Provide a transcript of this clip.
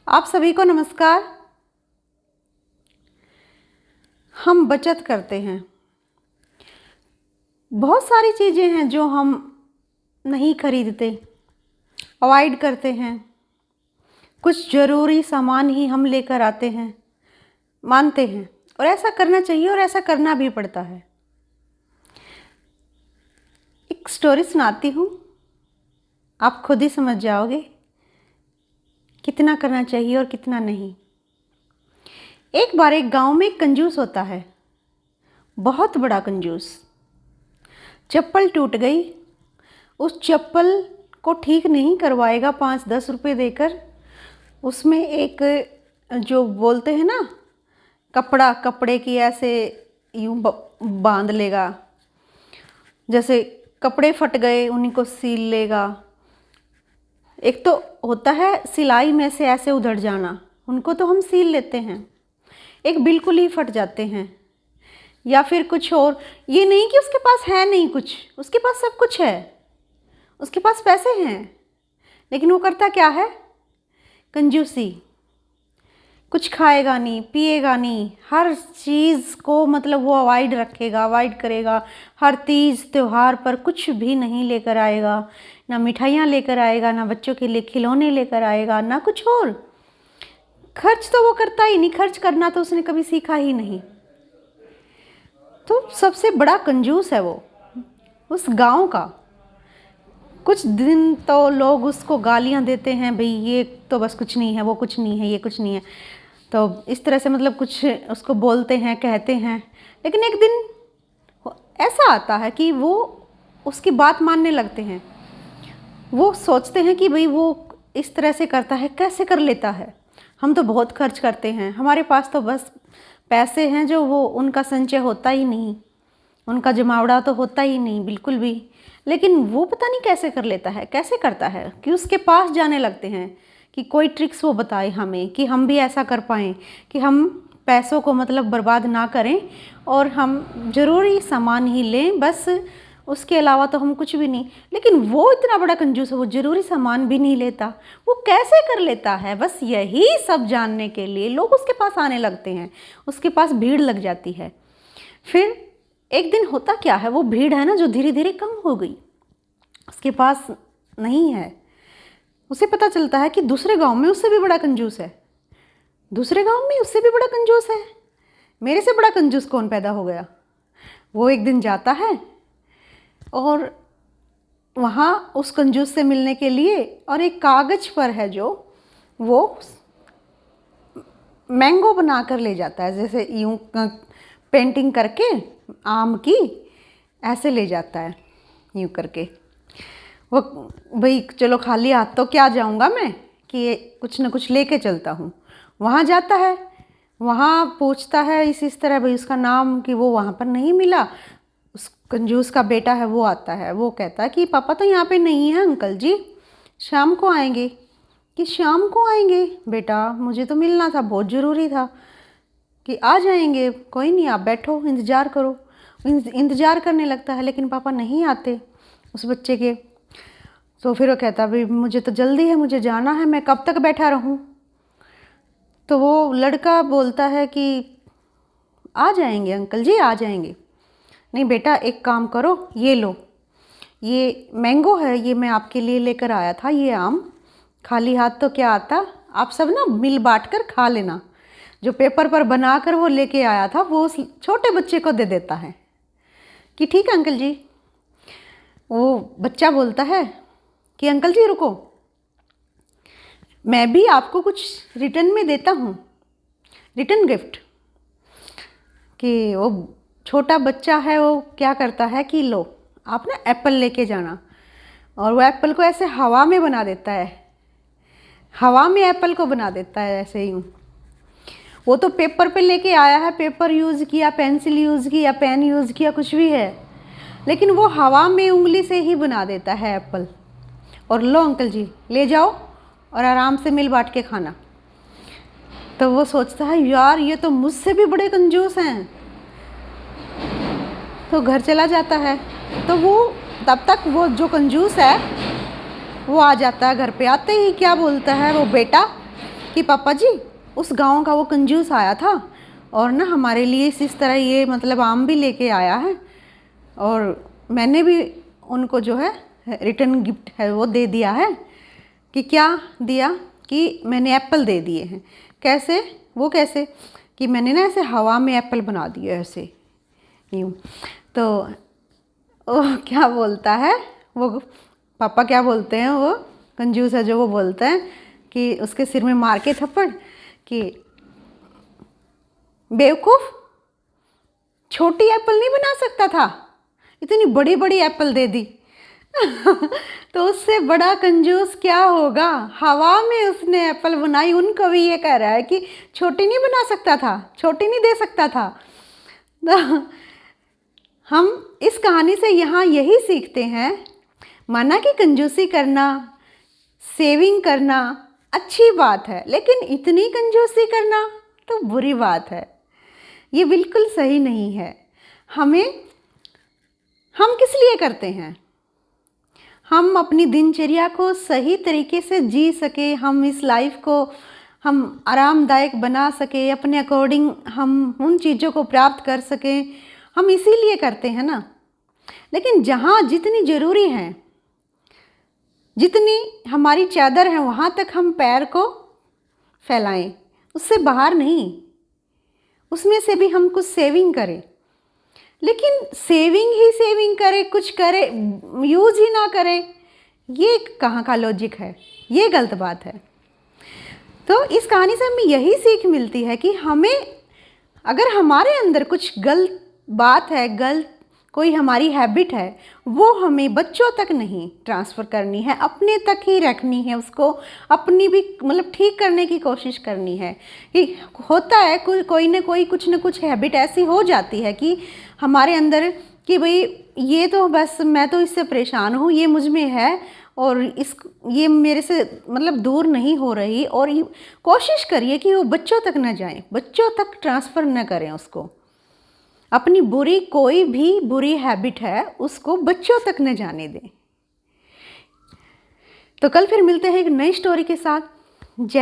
आप सभी को नमस्कार। हम बचत करते हैं। बहुत सारी चीज़ें हैं जो हम नहीं खरीदते, अवॉइड करते हैं। कुछ ज़रूरी सामान ही हम लेकर आते हैं, मानते हैं, और ऐसा करना चाहिए और ऐसा करना भी पड़ता है। एक स्टोरी सुनाती हूँ, आप खुद ही समझ जाओगे कितना करना चाहिए और कितना नहीं। एक बार एक गांव में एक कंजूस होता है, बहुत बड़ा कंजूस। चप्पल टूट गई, उस चप्पल को ठीक नहीं करवाएगा 5-10 रुपये देकर। उसमें एक जो बोलते हैं ना कपड़े की ऐसे यूं बांध लेगा, जैसे कपड़े फट गए उन्हीं को सील लेगा। एक तो होता है सिलाई में से ऐसे उधड़ जाना, उनको तो हम सील लेते हैं। एक बिल्कुल ही फट जाते हैं, या फिर कुछ और। ये नहीं कि उसके पास है नहीं कुछ, उसके पास सब कुछ है, उसके पास पैसे हैं, लेकिन वो करता क्या है? कंजूसी। कुछ खाएगा नहीं, पिएगा नहीं, हर चीज़ को मतलब वो अवॉइड रखेगा, अवॉइड करेगा। हर तीज त्यौहार पर कुछ भी नहीं लेकर आएगा, ना मिठाइयाँ लेकर आएगा, ना बच्चों के लिए खिलौने लेकर आएगा, ना कुछ और। खर्च तो वो करता ही नहीं, खर्च करना तो उसने कभी सीखा ही नहीं। तो सबसे बड़ा कंजूस है वो उस गांव का। कुछ दिन तो लोग उसको गालियां देते हैं, भाई ये तो बस कुछ नहीं है, वो कुछ नहीं है, ये कुछ नहीं है। तो इस तरह से मतलब कुछ उसको बोलते हैं, कहते हैं। लेकिन एक दिन ऐसा आता है कि वो उसकी बात मानने लगते हैं। वो सोचते हैं कि भाई वो इस तरह से करता है, कैसे कर लेता है? हम तो बहुत खर्च करते हैं, हमारे पास तो बस पैसे हैं जो वो उनका संचय होता ही नहीं, उनका जमावड़ा तो होता ही नहीं बिल्कुल भी। लेकिन वो पता नहीं कैसे कर लेता है, कैसे करता है कि उसके पास जाने लगते हैं कि कोई ट्रिक्स वो बताए हमें कि हम भी ऐसा कर पाएँ कि हम पैसों को मतलब बर्बाद ना करें और हम ज़रूरी सामान ही लें, बस उसके अलावा तो हम कुछ भी नहीं। लेकिन वो इतना बड़ा कंजूस है, वो ज़रूरी सामान भी नहीं लेता। वो कैसे कर लेता है? बस यही सब जानने के लिए लोग उसके पास आने लगते हैं, उसके पास भीड़ लग जाती है। फिर एक दिन होता क्या है, वो भीड़ है ना जो धीरे धीरे कम हो गई, उसके पास नहीं है। उसे पता चलता है कि दूसरे गांव में उससे भी बड़ा कंजूस है, दूसरे गांव में उससे भी बड़ा कंजूस है। मेरे से बड़ा कंजूस कौन पैदा हो गया? वो एक दिन जाता है और वहाँ उस कंजूस से मिलने के लिए, और एक कागज़ पर है जो वो मैंगो बना कर ले जाता है, जैसे यूं पेंटिंग करके आम की ऐसे ले जाता है यूं करके। वो भाई चलो खाली हाथ तो क्या जाऊंगा मैं, कि कुछ ना कुछ लेके चलता हूँ। वहाँ जाता है, वहाँ पूछता है इस तरह, भाई उसका नाम, कि वो वहाँ पर नहीं मिला। उस कंजूस का बेटा है वो आता है, वो कहता है कि पापा तो यहाँ पे नहीं है अंकल जी, शाम को आएंगे। कि शाम को आएंगे? बेटा मुझे तो मिलना था, बहुत ज़रूरी था। कि आ जाएंगे, कोई नहीं, आप बैठो, इंतज़ार करो। इंतज़ार करने लगता है, लेकिन पापा नहीं आते उस बच्चे के। तो फिर वो कहता भाई मुझे तो जल्दी है, मुझे जाना है, मैं कब तक बैठा रहूं? तो वो लड़का बोलता है कि आ जाएंगे अंकल जी, आ जाएंगे। नहीं बेटा, एक काम करो, ये लो, ये मैंगो है, ये मैं आपके लिए लेकर आया था, ये आम। खाली हाथ तो क्या आता, आप सब ना मिल बांट कर खा लेना। जो पेपर पर बना कर वो लेके आया था, वो उस छोटे बच्चे को दे देता है कि ठीक है अंकल जी। वो बच्चा बोलता है कि अंकल जी रुको, मैं भी आपको कुछ रिटर्न में देता हूँ, रिटर्न गिफ्ट। कि वो छोटा बच्चा है, वो क्या करता है कि लो आप ना एप्पल लेके जाना, और वो एप्पल को ऐसे हवा में बना देता है, हवा में एप्पल को बना देता है ऐसे ही। वो तो पेपर पे लेके आया है, पेपर यूज़ किया, पेंसिल यूज़ किया, पेन यूज़ किया, कुछ भी है, लेकिन वो हवा में उंगली से ही बना देता है एप्पल। और लो अंकल जी ले जाओ और आराम से मिल बांट के खाना। तो वो सोचता है यार ये तो मुझसे भी बड़े कंजूस हैं, तो घर चला जाता है। तो वो तब तक वो जो कंजूस है वो आ जाता है घर पे। आते ही क्या बोलता है वो बेटा कि पापा जी उस गांव का वो कंजूस आया था और ना हमारे लिए इस तरह ये मतलब आम भी लेके आया है, और मैंने भी उनको जो है रिटर्न गिफ्ट है वो दे दिया है। कि क्या दिया? कि मैंने एप्पल दे दिए हैं। कैसे? वो कैसे कि मैंने ना ऐसे हवा में एप्पल बना दिए ऐसे यूँ। तो वो क्या बोलता है, वो पापा क्या बोलते हैं, वो कंजूस है जो, वो बोलते हैं कि उसके सिर में मार के थप्पड़ कि बेवकूफ़, छोटी एप्पल नहीं बना सकता था, इतनी बड़ी बड़ी एप्पल दे दी। तो उससे बड़ा कंजूस क्या होगा? हवा में उसने एप्पल बनाई। उनको भी ये कह रहा है कि छोटी नहीं बना सकता था, छोटी नहीं दे सकता था। तो हम इस कहानी से यहाँ यही सीखते हैं, माना कि कंजूसी करना, सेविंग करना अच्छी बात है, लेकिन इतनी कंजूसी करना तो बुरी बात है। ये बिल्कुल सही नहीं है। हम किस लिए करते हैं? हम अपनी दिनचर्या को सही तरीके से जी सके, हम इस लाइफ को हम आरामदायक बना सके, अपने अकॉर्डिंग हम उन चीज़ों को प्राप्त कर सकें, हम इसीलिए करते हैं ना। लेकिन जहाँ जितनी ज़रूरी है, जितनी हमारी चादर है, वहाँ तक हम पैर को फैलाएं, उससे बाहर नहीं। उसमें से भी हम कुछ सेविंग करें, लेकिन सेविंग ही सेविंग करें, कुछ करें, यूज़ ही ना करें, ये कहाँ का लॉजिक है? ये गलत बात है। तो इस कहानी से हमें यही सीख मिलती है कि हमें, अगर हमारे अंदर कुछ गलत बात है, गलत कोई हमारी हैबिट है, वो हमें बच्चों तक नहीं ट्रांसफ़र करनी है, अपने तक ही रखनी है, उसको अपनी भी मतलब ठीक करने की कोशिश करनी है। कि होता है कोई ना कोई कुछ ना कुछ हैबिट ऐसी हो जाती है कि हमारे अंदर कि भाई ये तो बस मैं तो इससे परेशान हूँ, ये मुझ में है और ये मेरे से मतलब दूर नहीं हो रही, और कोशिश करिए कि वो बच्चों तक न जाए, बच्चों तक ट्रांसफ़र न करें उसको। अपनी कोई भी बुरी हैबिट है उसको बच्चों तक न जाने दें। तो कल फिर मिलते हैं एक नई स्टोरी के साथ। जय